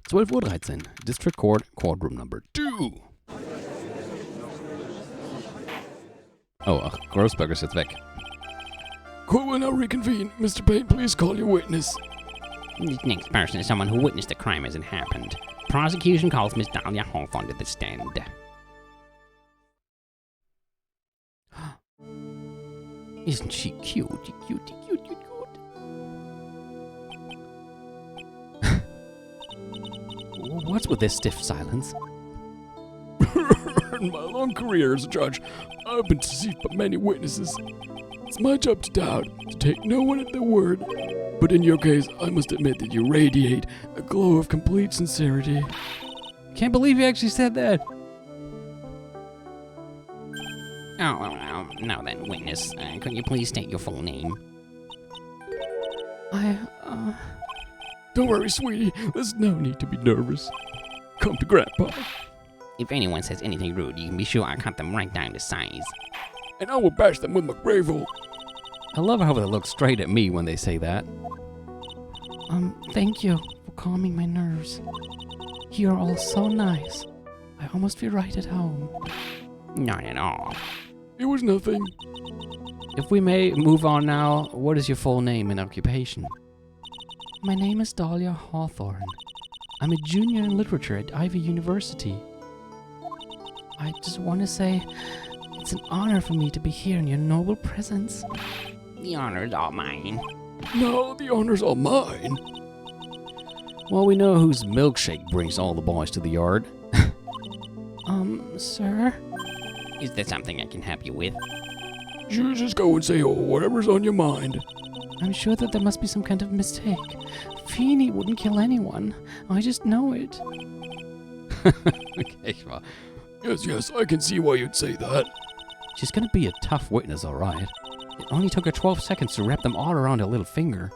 12:13 Uhr, District Court, Courtroom Number 2. Oh, ach, Grossberger ist jetzt weg. Court will now reconvene. Mr. Payne, please call your witness. This next person is someone who witnessed the crime as it happened. Prosecution calls Miss Dahlia Hawthorne to the stand. Isn't she cute? Cute. What's with this stiff silence? In my long career as a judge, I've been deceived by many witnesses. It's my job to doubt, to take no one at their word. But in your case, I must admit that you radiate a glow of complete sincerity. Can't believe you actually said that. Now then, witness, could you please state your full name? Don't worry, sweetie. There's no need to be nervous. Come to Grandpa, If anyone says anything rude, you can be sure I cut them right down to size. and I will bash them with my gravel. I love how they look straight at me when they say that. Thank you for calming my nerves. You're all so nice. I almost feel right at home. Not at all. It was nothing. If we may move on now, what is your full name and occupation? My name is Dahlia Hawthorne. I'm a junior in literature at Ivy University. I just want to say it's an honor for me to be here in your noble presence. The honor is all mine. No, the honor's all mine. Well, we know whose milkshake brings all the boys to the yard. Sir? Is there something I can help you with? You just go and say, whatever's on your mind. I'm sure that there must be some kind of mistake. Feeny wouldn't kill anyone. I just know it. Okay, well, Yes, I can see why you'd say that. she's gonna be a tough witness, alright. It only took her 12 seconds to wrap them all around her little finger.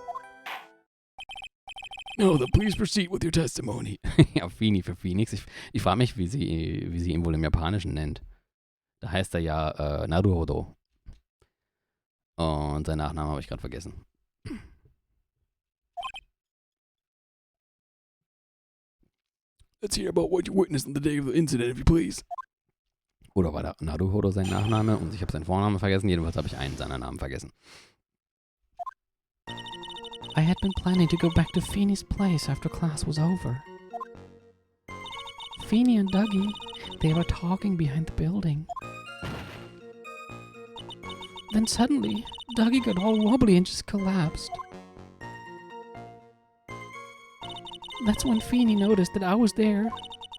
Now then, please proceed with your testimony. Ja, Fini für Phoenix. Ich frage mich, wie sie ihn wohl im Japanischen nennt. Da heißt er ja Naruhodo. Und seinen Nachnamen habe ich gerade vergessen. Let's hear about what you witnessed on the day of the incident, if you please. Oder war da Naruhodo sein Nachname und ich habe seinen Vornamen vergessen. Jedenfalls habe ich einen seiner Namen vergessen. I had been planning to go back to Feeny's place after class was over. Feeny and Dougie, they were talking behind the building. Then suddenly, Dougie got all wobbly and just collapsed. That's when Feeny noticed that I was there.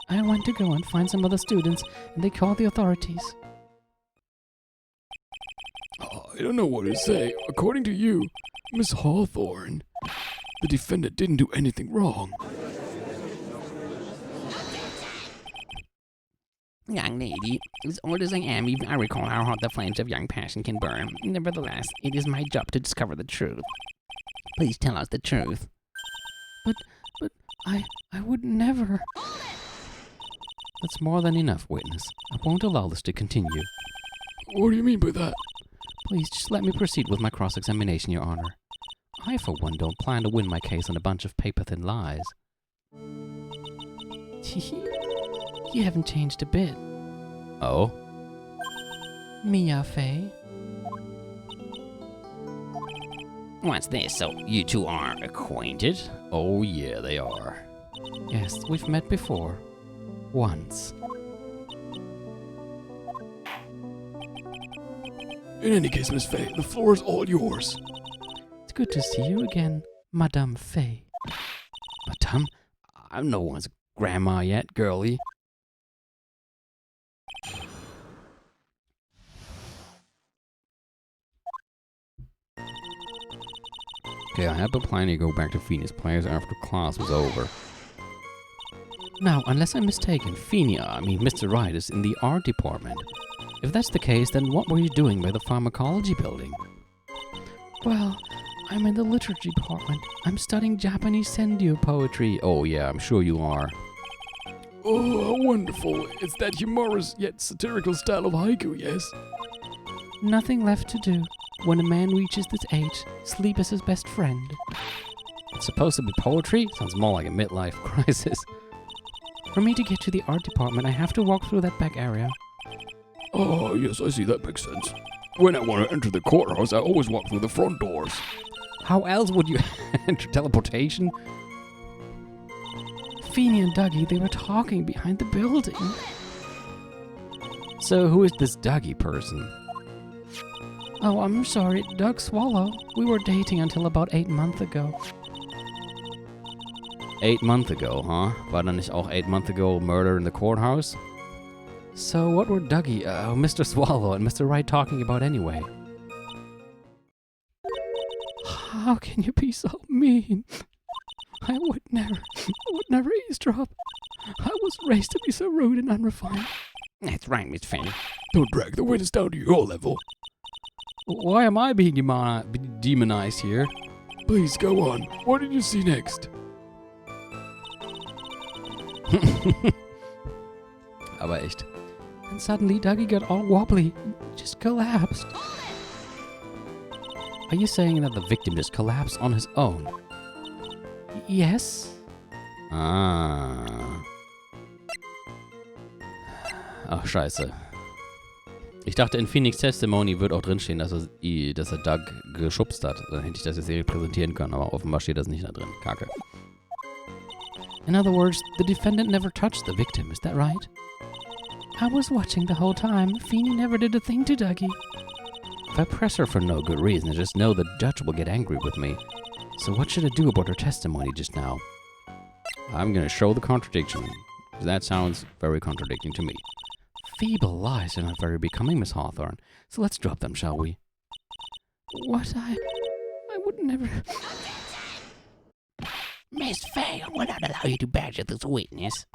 I went to go and find some other students, and they called the authorities. I don't know what to say. According to you, Miss Hawthorne, the defendant didn't do anything wrong. Young lady, as old as I am, even I recall how hot the flames of young passion can burn. Nevertheless, it is my job to discover the truth. Please tell us the truth. But I would never. That's more than enough, witness. I won't allow this to continue. What do you mean by that? Please, just let me proceed with my cross-examination, Your Honor. I, for one, don't plan to win my case on a bunch of paper-thin lies. You haven't changed a bit. Oh? Mia Fey. What's this? So you two are acquainted? Oh, yeah, they are. Yes, we've met before. Once. In any case, Miss Fay, the floor is all yours. It's good to see you again, Madame Fay. Madame, I'm no one's grandma yet, girlie. Okay, I had been planning to go back to Phoenix Place after class was over. Now, unless I'm mistaken, Mr. Wright is in the art department. If that's the case, then what were you doing by the pharmacology building? Well, I'm in the literature department. I'm studying Japanese senryu poetry. Oh yeah, I'm sure you are. Oh, how wonderful. It's that humorous yet satirical style of haiku, yes? Nothing left to do. When a man reaches this age, sleep is his best friend. It's supposed to be poetry? Sounds more like a midlife crisis. For me to get to the art department, I have to walk through that back area. Oh, yes, I see. That makes sense. When I want to enter the courthouse, I always walk through the front doors. How else would you enter teleportation? Feeny and Dougie, they were talking behind the building. So who is this Dougie person? Oh, I'm sorry, Doug Swallow. We were dating until about 8 months ago. 8 months ago, huh? War dann nicht auch 8 months ago murder in the courthouse? So what were Dougie, Mr. Swallow and Mr. Wright talking about anyway? How can you be so mean? I would never eavesdrop. I was raised to be so rude and unrefined. That's right, Miss Fanny. Don't drag the witness down to your level. Why am I being demonized here? Please go on. What did you see next? Aber echt. And suddenly Dougie got all wobbly, just collapsed. Are you saying that the victim just collapsed on his own? Yes? Ah. Ach, scheiße. Ich dachte, in Phoenix Testimony wird auch drinstehen, dass er Doug geschubst hat. Dann hätte ich das jetzt hier repräsentieren können, aber offenbar steht das nicht da drin. Kacke. In other words, the defendant never touched the victim, is that right? I was watching the whole time. Feeny never did a thing to Dougie. If I press her for no good reason, I just know the judge will get angry with me. So what should I do about her testimony just now? I'm gonna show the contradiction. That sounds very contradicting to me. Feeble lies are not very becoming, Miss Hawthorne. So let's drop them, shall we? What? I would never... Miss Fay, I will not allow you to badger this witness.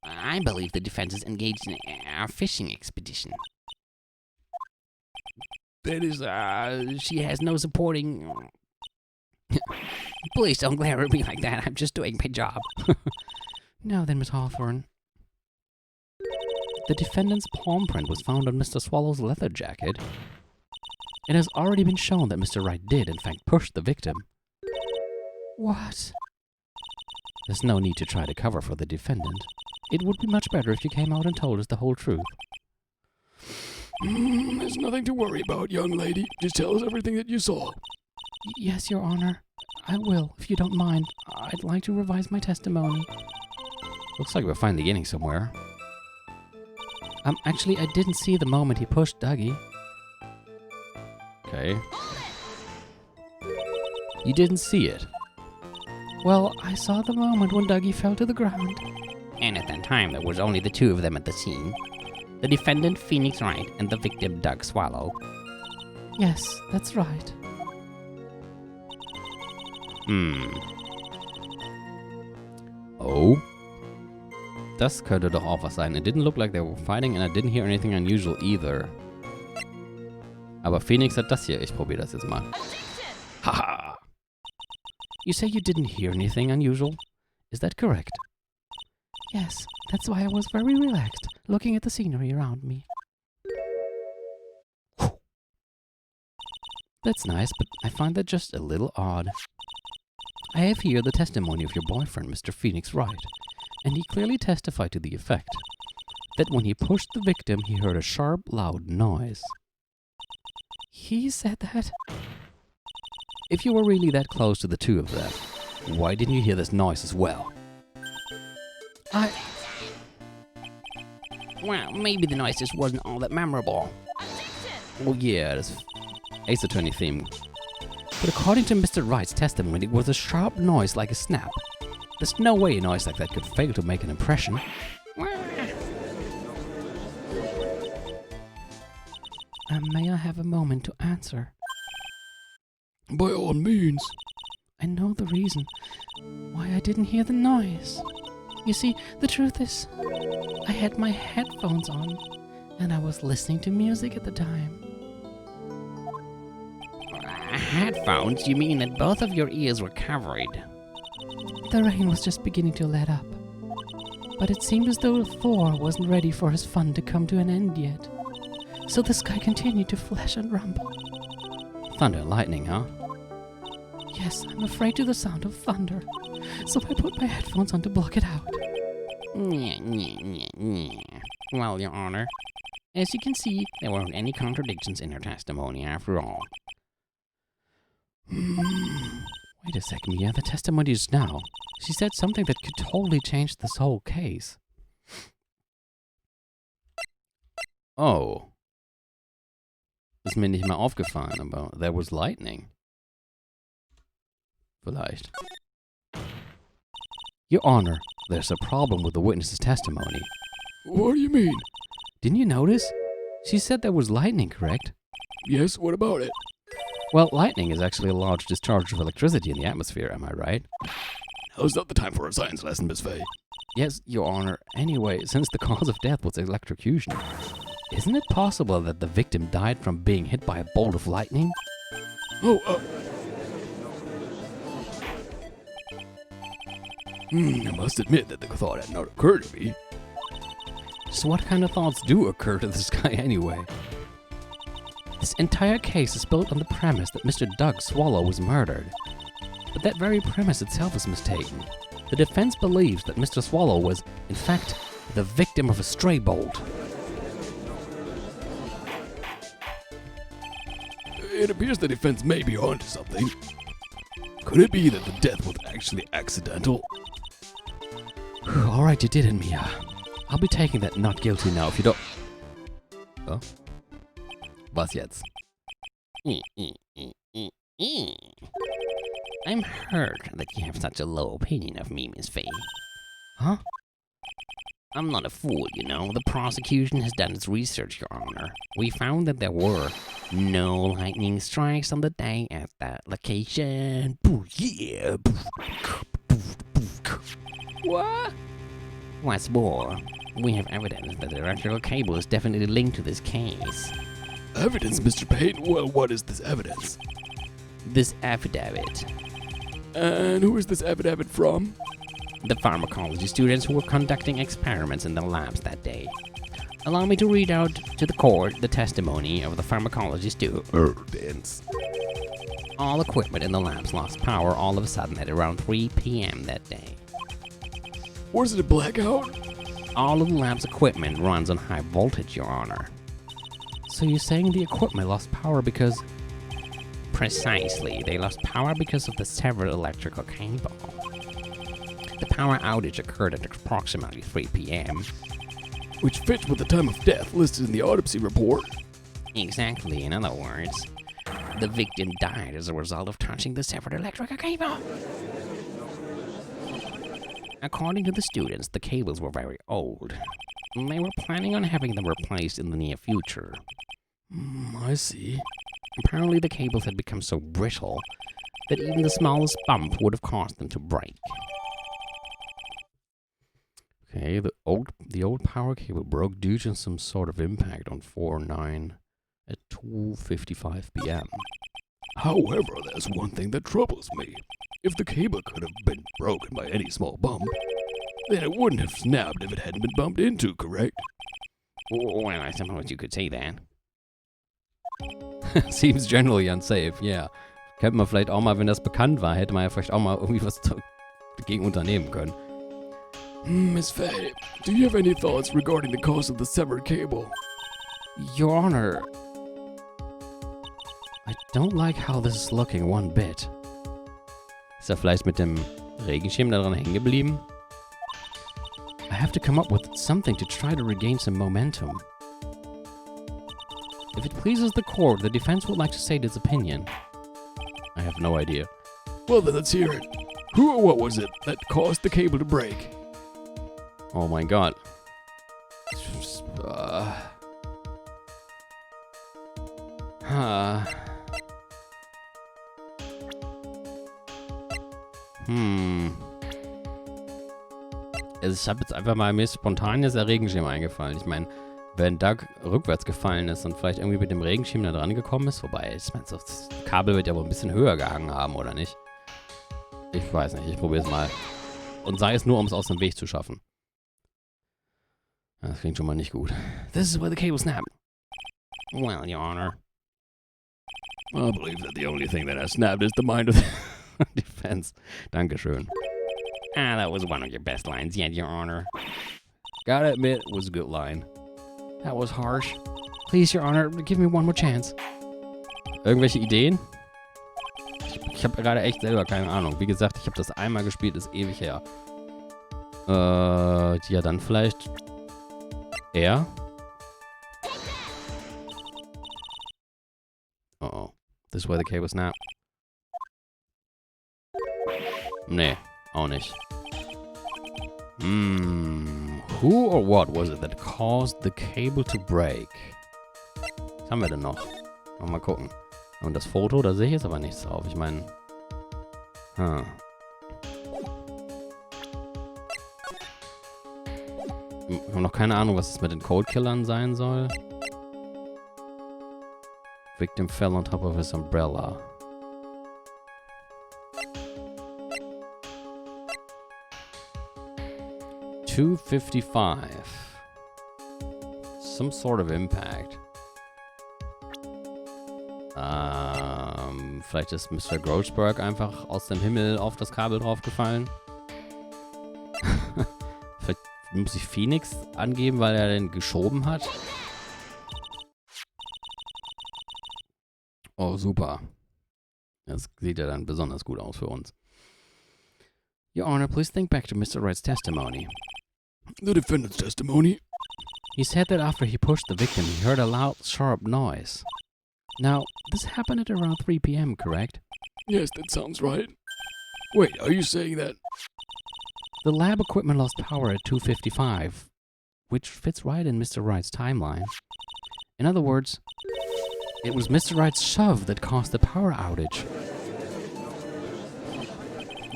I believe the defense is engaged in a fishing expedition. That is, she has no supporting... Please don't glare at me like that. I'm just doing my job. Now then, Miss Hawthorne. The defendant's palm print was found on Mr. Swallow's leather jacket. It has already been shown that Mr. Wright did, in fact, push the victim. What? There's no need to try to cover for the defendant. It would be much better if you came out and told us the whole truth. There's nothing to worry about, young lady. Just tell us everything that you saw. Yes, Your Honor. I will, if you don't mind. I'd like to revise my testimony. Looks like we're finally getting somewhere. Actually, I didn't see the moment he pushed Dougie. Okay. You didn't see it? Well, I saw the moment when Dougie fell to the ground. And at that time, there was only the two of them at the scene. The defendant, Phoenix Wright, and the victim, Doug Swallow. Yes, that's right. Oh? Das könnte doch auch was sein. It didn't look like they were fighting and I didn't hear anything unusual either. Aber Phoenix hat das hier. Ich probiere das jetzt mal. Haha! You say you didn't hear anything unusual? Is that correct? Yes, that's why I was very relaxed, looking at the scenery around me. That's nice, but I find that just a little odd. I have here the testimony of your boyfriend, Mr. Phoenix Wright, and he clearly testified to the effect that when he pushed the victim, he heard a sharp, loud noise. He said that? If you were really that close to the two of them, why didn't you hear this noise as well? Well, maybe the noise just wasn't all that memorable. Well, yeah, this Ace Attorney theme. But according to Mr. Wright's testimony, it was a sharp noise like a snap. There's no way a noise like that could fail to make an impression. May I have a moment to answer? By all means. I know the reason why I didn't hear the noise. You see, the truth is, I had my headphones on, and I was listening to music at the time. Headphones? You mean that both of your ears were covered? The rain was just beginning to let up, but it seemed as though Thor wasn't ready for his fun to come to an end yet. So the sky continued to flash and rumble. Thunder and lightning, huh? Yes, I'm afraid to the sound of thunder, so I put my headphones on to block it out. Well, Your Honor, as you can see, there weren't any contradictions in her testimony after all. Wait a second, Mia. The testimony is now. She said something that could totally change this whole case. Oh. Ist mir nicht mal aufgefallen, aber there was lightning. Vielleicht. Your Honor, there's a problem with the witness's testimony. What do you mean? Didn't you notice? She said there was lightning, correct? Yes, what about it? Well, lightning is actually a large discharge of electricity in the atmosphere, am I right? Now's not the time for a science lesson, Miss Fay. Yes, Your Honor. Anyway, since the cause of death was electrocution, isn't it possible that the victim died from being hit by a bolt of lightning? I must admit that the thought had not occurred to me. So what kind of thoughts do occur to this guy anyway? This entire case is built on the premise that Mr. Doug Swallow was murdered. But that very premise itself is mistaken. The defense believes that Mr. Swallow was, in fact, the victim of a stray bolt. It appears the defense may be onto something. Could it be that the death was actually accidental? All right, you did it, Mia. I'll be taking that not guilty now if you don't... Oh? Was jetzt? I'm hurt that you have such a low opinion of me, Miss Fay. Huh? I'm not a fool, you know. The prosecution has done its research, Your Honor. We found that there were no lightning strikes on the day at that location. Yeah. What? What's more, we have evidence that the electrical cable is definitely linked to this case. Evidence, Mr. Payne? Well, what is this evidence? This affidavit. And who is this affidavit from? The pharmacology students who were conducting experiments in the labs that day. Allow me to read out to the court the testimony of the pharmacology students. All equipment in the labs lost power all of a sudden at around 3 p.m. that day. Was it a blackout? All of the lab's equipment runs on high voltage, Your Honor. So you're saying the equipment lost power because... Precisely, they lost power because of the severed electrical cable. The power outage occurred at approximately 3 p.m. Which fits with the time of death listed in the autopsy report. Exactly, in other words, the victim died as a result of touching the severed electrical cable. According to the students, the cables were very old. They were planning on having them replaced in the near future. I see. Apparently the cables had become so brittle that even the smallest bump would have caused them to break. Okay, the old power cable broke due to some sort of impact on 4/9 at 2:55 p.m. However, there's one thing that troubles me. If the cable could have been broken by any small bump, then it wouldn't have snapped if it hadn't been bumped into, correct? Well, I suppose you could say that. Seems generally unsafe, yeah. Könnte man vielleicht auch mal, wenn das bekannt war, hätte man ja vielleicht auch mal irgendwie was dagegen unternehmen können. Miss Fay, do you have any thoughts regarding the cause of the severed cable? Your Honor, I don't like how this is looking one bit. Ist er vielleicht mit dem Regenschirm daran hängen geblieben? I have to come up with something to try to regain some momentum. If it pleases the court, the defense would like to state its opinion. I have no idea. Well, then let's hear it. Who or what was it that caused the cable to break? Oh my god. Also ich habe jetzt einfach mal, mir ist spontan jetzt der Regenschirm eingefallen. Ich meine, wenn Doug rückwärts gefallen ist und vielleicht irgendwie mit dem Regenschirm da dran gekommen ist, wobei, ich meine, das Kabel wird ja wohl ein bisschen höher gehangen haben, oder nicht? Ich weiß nicht, ich probiere es mal. Und sei es nur, um es aus dem Weg zu schaffen. Das klingt schon mal nicht gut. This is where the cable snapped. Well, Your Honor. I believe that the only thing that has snapped is the mind of Defense. Dankeschön. Ah, that was one of your best lines yet, Your Honor. Gotta admit, it was a good line. That was harsh. Please, Your Honor, give me one more chance. Irgendwelche Ideen? Ich habe gerade echt selber keine Ahnung. Wie gesagt, ich habe das einmal gespielt, ist ewig her. Ja, dann vielleicht er. Oh. This way the cable snap. Nee, auch nicht. Who or what was it that caused the cable to break? Was haben wir denn noch? Mal gucken. Und das Foto, da sehe ich jetzt aber nichts drauf. Ich meine... Ich habe noch keine Ahnung, was es mit den Codekillern sein soll. Victim fell on top of his umbrella. $255. Some sort of impact. Vielleicht ist Mr. Grossberg einfach aus dem Himmel auf das Kabel draufgefallen. Vielleicht muss ich Phoenix angeben, weil er den geschoben hat. Oh, super. Das sieht ja dann besonders gut aus für uns. Your Honor, please think back to Mr. Wright's testimony. The defendant's testimony? He said that after he pushed the victim, he heard a loud, sharp noise. Now, this happened at around 3 p.m., correct? Yes, that sounds right. Wait, are you saying that? The lab equipment lost power at 2:55, which fits right in Mr. Wright's timeline. In other words, it was Mr. Wright's shove that caused the power outage.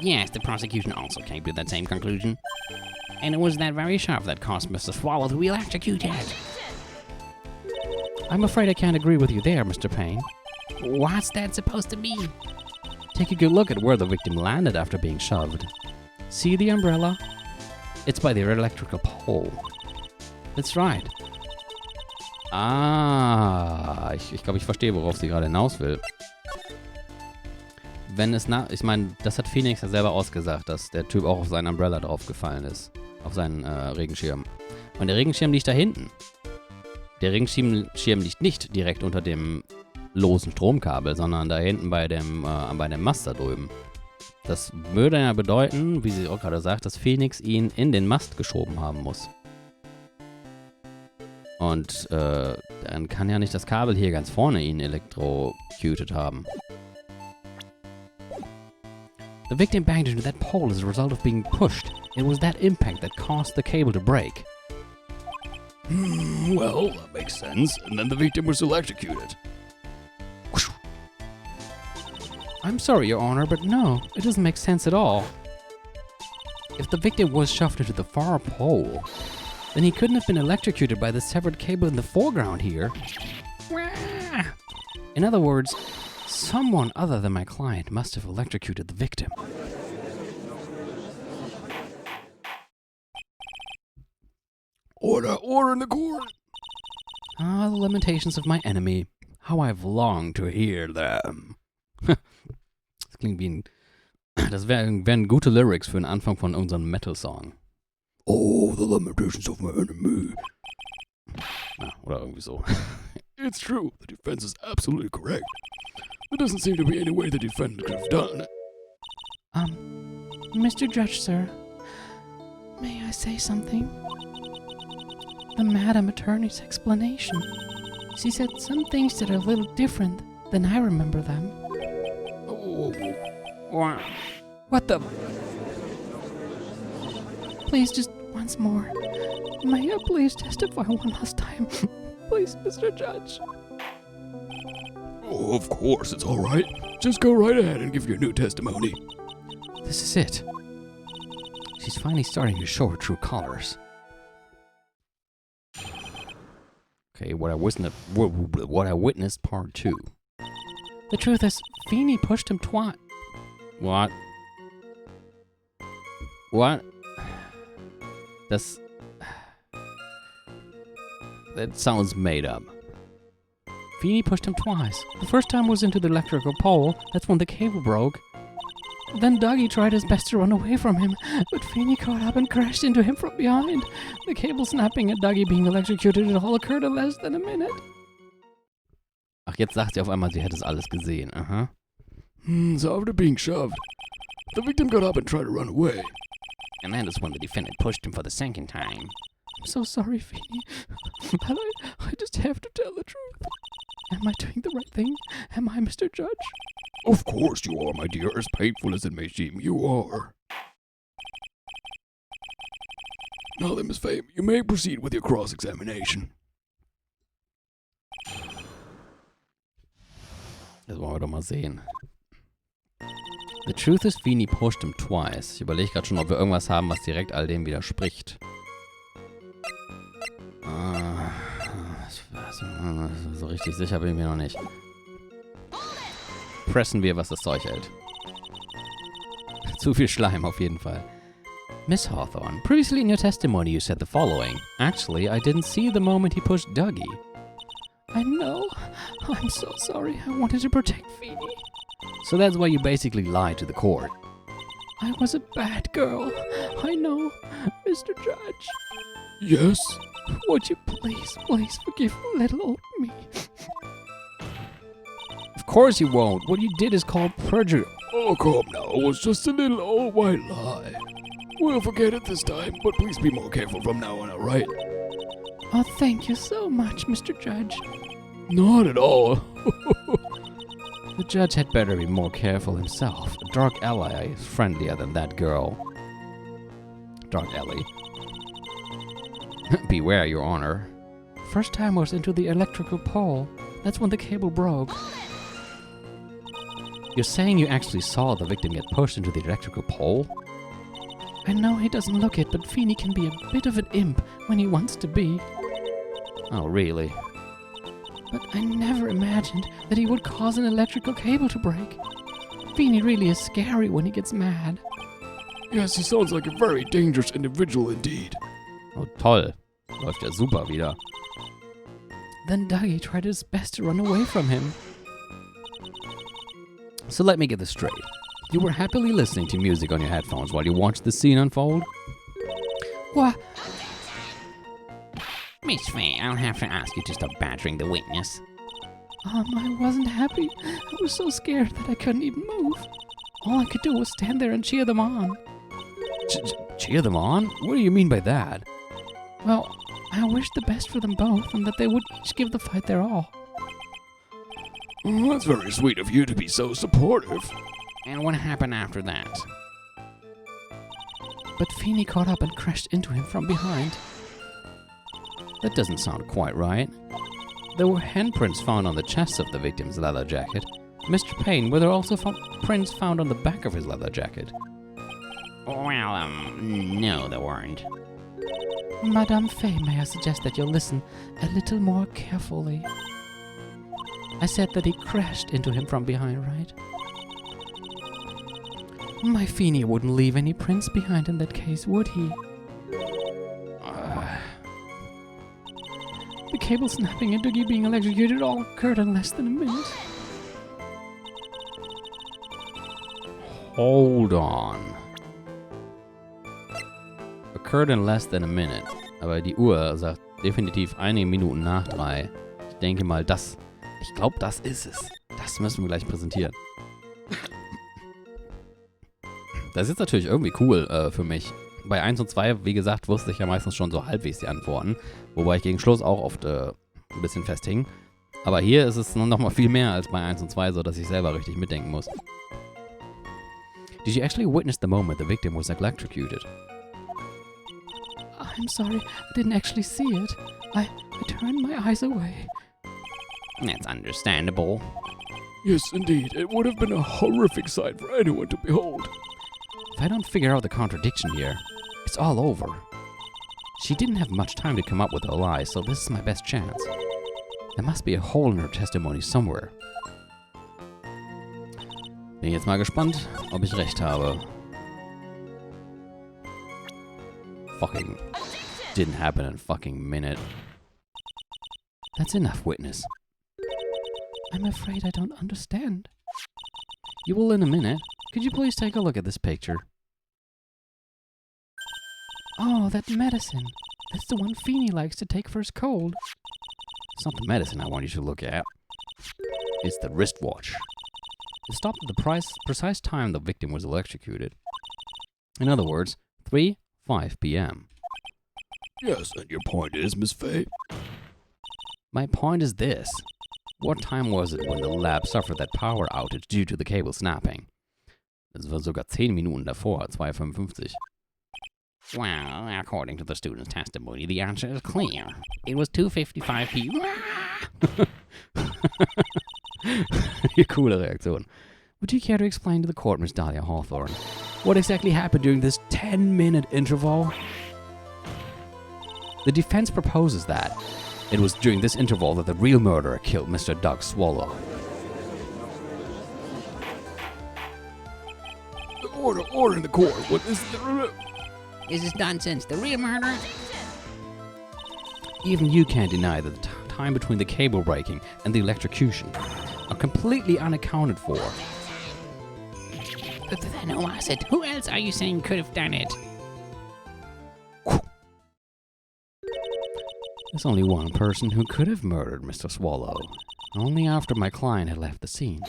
Yes, the prosecution also came to that same conclusion. And it was that very shove that caused Mr. Swallow to be electrocuted. I'm afraid I can't agree with you there, Mr. Payne. What's that supposed to mean? Take a good look at where the victim landed after being shoved. See the umbrella? It's by the electrical pole. That's right. Ich glaube, ich verstehe, worauf sie gerade hinaus will. Wenn es ich meine, das hat Phoenix ja selber ausgesagt, dass der Typ auch auf seinen Umbrella draufgefallen ist. Auf seinen Regenschirm. Und der Regenschirm liegt da hinten. Der Regenschirm liegt nicht direkt unter dem losen Stromkabel, sondern da hinten bei dem Mast da drüben. Das würde ja bedeuten, wie sie auch gerade sagt, dass Phoenix ihn in den Mast geschoben haben muss. Und dann kann ja nicht das Kabel hier ganz vorne ihn elektrocuted haben. The victim banged into that pole as a result of being pushed. It was that impact that caused the cable to break. Well, that makes sense. And then the victim was electrocuted. I'm sorry, Your Honor, but no, it doesn't make sense at all. If the victim was shoved into the far pole, then he couldn't have been electrocuted by the severed cable in the foreground here. In other words, someone other than my client must have electrocuted the victim. Order in the court. Ah, the lamentations of my enemy. How I've longed to hear them. Das klingt wie das wären gute Lyrics für den Anfang von unserem Metal-Song. Oh, the lamentations of my enemy. Ja, oder irgendwie so. It's true. The defense is absolutely correct. There doesn't seem to be any way the defendant could have done it. Mr. Judge, sir, may I say something? The Madam Attorney's explanation. She said some things that are a little different than I remember them. What the? Please, just once more. May I please testify one last time? Please, Mr. Judge. Oh, of course, it's all right. Just go right ahead and give your new testimony. This is it. She's finally starting to show her true colors. Okay, what I witnessed, part 2. The truth is, Feeney pushed him twice. What? What? That sounds made up. Feeney pushed him twice. The first time was into the electrical pole. That's when the cable broke. Then Dougie tried his best to run away from him, but Feeny caught up and crashed into him from behind. The cable snapping and Dougie being electrocuted, it all occurred in less than a minute. Ach, jetzt sagt sie auf einmal, sie hätte es alles gesehen. Aha. So after being shoved, the victim got up and tried to run away. And that is when the defendant pushed him for the second time. I'm so sorry, Feeny, but I just have to tell the truth. Am I doing the right thing? Am I Mr. Judge? Of course you are, my dear. As painful as it may seem, you are. Now then, Miss Fame, you may proceed with your cross-examination. Das wollen wir doch mal sehen. The truth is, Feeny pushed him twice. Ich überlege gerade schon, ob wir irgendwas haben, was direkt all dem widerspricht. So richtig sicher bin ich mir noch nicht. Pressen wir, was das Zeug hält. Zu viel Schleim auf jeden Fall. Miss Hawthorne, previously in your testimony you said the following. Actually, I didn't see the moment he pushed Dougie. I know. I'm so sorry. I wanted to protect Feeny. So that's why you basically lied to the court. I was a bad girl. I know, Mr. Judge. Yes? Would you please forgive little old me? Of course you won't. What you did is called perjury. Oh, come now. It was just a little old white lie. We'll forget it this time, but please be more careful from now on, alright? Oh, thank you so much, Mr. Judge. Not at all. The judge had better be more careful himself. A dark ally is friendlier than that girl. Dark Ellie. Beware, Your Honor. First time I was into the electrical pole. That's when the cable broke. You're saying you actually saw the victim get pushed into the electrical pole? I know he doesn't look it, but Feeny can be a bit of an imp when he wants to be. Oh, really? But I never imagined that he would cause an electrical cable to break. Feeny really is scary when he gets mad. Yes, he sounds like a very dangerous individual indeed. Oh, toll. Läuft ja super wieder. Then Dougie tried his best to run away from him. So let me get this straight. You were happily listening to music on your headphones while you watched the scene unfold? What? Miss Fay, I'll have to ask you to stop badgering the witness. I wasn't happy. I was so scared that I couldn't even move. All I could do was stand there and cheer them on. Cheer them on? What do you mean by that? Well, I wished the best for them both and that they would each give the fight their all. Oh, that's very sweet of you to be so supportive. And what happened after that? But Feeny caught up and crashed into him from behind. That doesn't sound quite right. There were handprints found on the chest of the victim's leather jacket. Mr. Payne, were there also prints found on the back of his leather jacket? Well, no, there weren't. Madame Fay, may I suggest that you listen a little more carefully? I said that he crashed into him from behind, right? My Feeny wouldn't leave any prints behind in that case, would he? The cable snapping and Dougie being electrocuted all occurred in less than a minute. Hold on. Occurred in less than a minute. Aber die Uhr sagt definitiv einige Minuten nach 3. Ich denke mal, ich glaube, das ist es. Das müssen wir gleich präsentieren. Das ist jetzt natürlich irgendwie cool für mich. Bei 1 und 2, wie gesagt, wusste ich ja meistens schon so halbwegs die Antworten. Wobei ich gegen Schluss auch oft ein bisschen festhing. Aber hier ist es noch mal viel mehr als bei 1 und 2, so dass ich selber richtig mitdenken muss. Did you actually witness the moment the victim was electrocuted? I'm sorry, I didn't actually see it. I turned my eyes away. That's understandable. Yes, indeed. It would have been a horrific sight for anyone to behold. If I don't figure out the contradiction here, it's all over. She didn't have much time to come up with a lie, so this is my best chance. There must be a hole in her testimony somewhere. Bin jetzt mal gespannt, ob ich recht habe. Fucking didn't happen in a fucking minute. That's enough, witness. I'm afraid I don't understand. You will in a minute. Could you please take a look at this picture? Oh, that medicine. That's the one Feeny likes to take for his cold. It's not the medicine I want you to look at. It's the wristwatch. It stopped at the precise time the victim was electrocuted. In other words, 3:05 p.m. Yes, and your point is, Miss Fay? My point is this. What time was it when the lab suffered that power outage due to the cable snapping? Es war sogar 10 Minuten davor, 2:55. Well, according to the student's testimony, the answer is clear. It was 2:55 p.m. Coole Reaktion. Would you care to explain to the court, Miss Dahlia Hawthorne, what exactly happened during this 10-minute interval? The defense proposes that it was during this interval that the real murderer killed Mr. Doug Swallow. Order in the court. What is the... This is nonsense. The real murderer? Even you can't deny that the time between the cable breaking and the electrocution are completely unaccounted for. But then who was it? Who else are you saying could have done it? There's only one person who could have murdered Mr. Swallow. Only after my client had left the scene.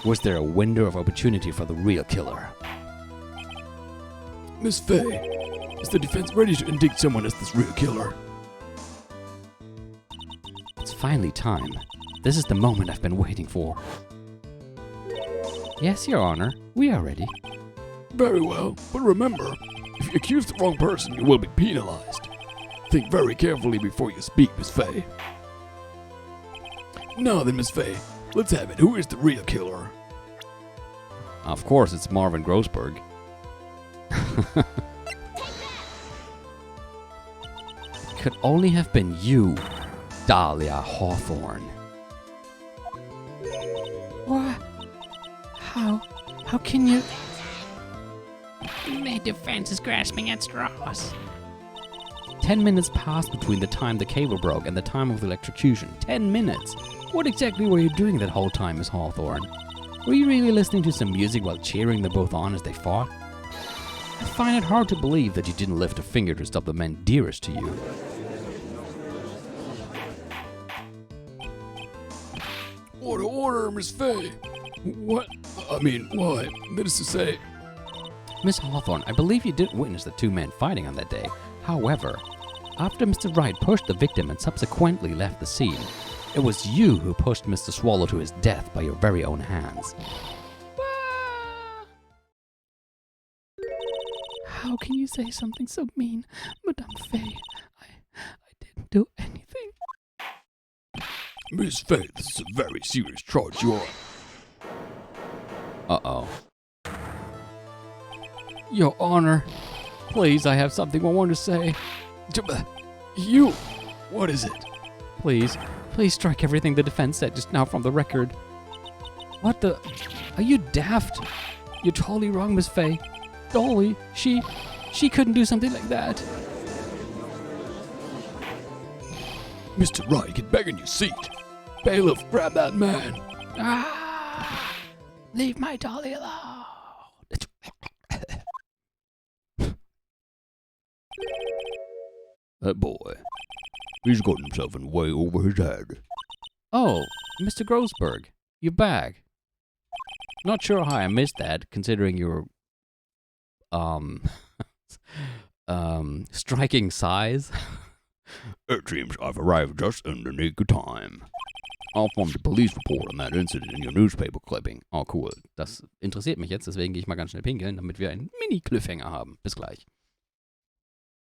Was there a window of opportunity for the real killer? Miss Fay, is the defense ready to indict someone as this real killer? It's finally time. This is the moment I've been waiting for. Yes, Your Honor, we are ready. Very well, but remember, if you accuse the wrong person, you will be penalized. Think very carefully before you speak, Miss Fay. Now then, Miss Fay, let's have it. Who is the real killer? Of course, it's Marvin Grossberg. It could only have been you, Dahlia Hawthorne. What? How can you... The defense is grasping at straws. 10 minutes passed between the time the cable broke and the time of the electrocution. 10 minutes! What exactly were you doing that whole time, Miss Hawthorne? Were you really listening to some music while cheering them both on as they fought? I find it hard to believe that you didn't lift a finger to stop the men dearest to you. Order, Miss Fay. What? What? That is to say... Miss Hawthorne, I believe you didn't witness the two men fighting on that day. However, after Mr. Wright pushed the victim and subsequently left the scene, it was you who pushed Mr. Swallow to his death by your very own hands. How can you say something so mean, Madame Fay? I didn't do anything. Miss Fay, this is a very serious charge. You're... Uh-oh. Your Honor, please, I have something I want to say. You? What is it? Please strike everything the defense said just now from the record. What the? Are you daft? You're totally wrong, Miss Fay. Dolly, she couldn't do something like that. Mr. Wright, get back in your seat. Bailiff, grab that man. Ah! Leave my Dolly alone. That boy, he's got himself in way over his head. Oh, Mr. Grossberg, you're back. Not sure how I missed that, considering your striking size. It seems I've arrived just in the nick of time. I'll form the police report on that incident in your newspaper clipping. Oh, cool. Das interessiert mich jetzt, deswegen gehe ich mal ganz schnell pinkeln, damit wir einen Mini-Cliffhanger haben. Bis gleich.